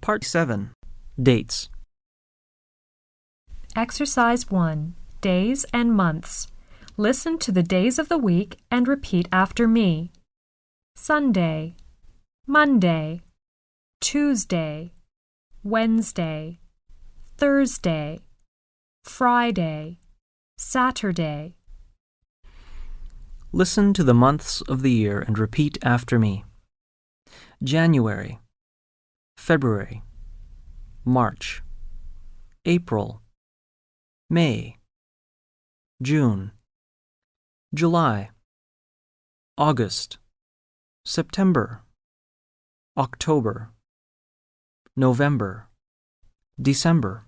Part 7. Dates. Exercise 1. Days and months. Listen to the days of the week and repeat after me. Sunday, Monday, Tuesday, Wednesday, Thursday, Friday, Saturday. Listen to the months of the year and repeat after me. January, February, March, April, May, June, July, August, September, October, November, December.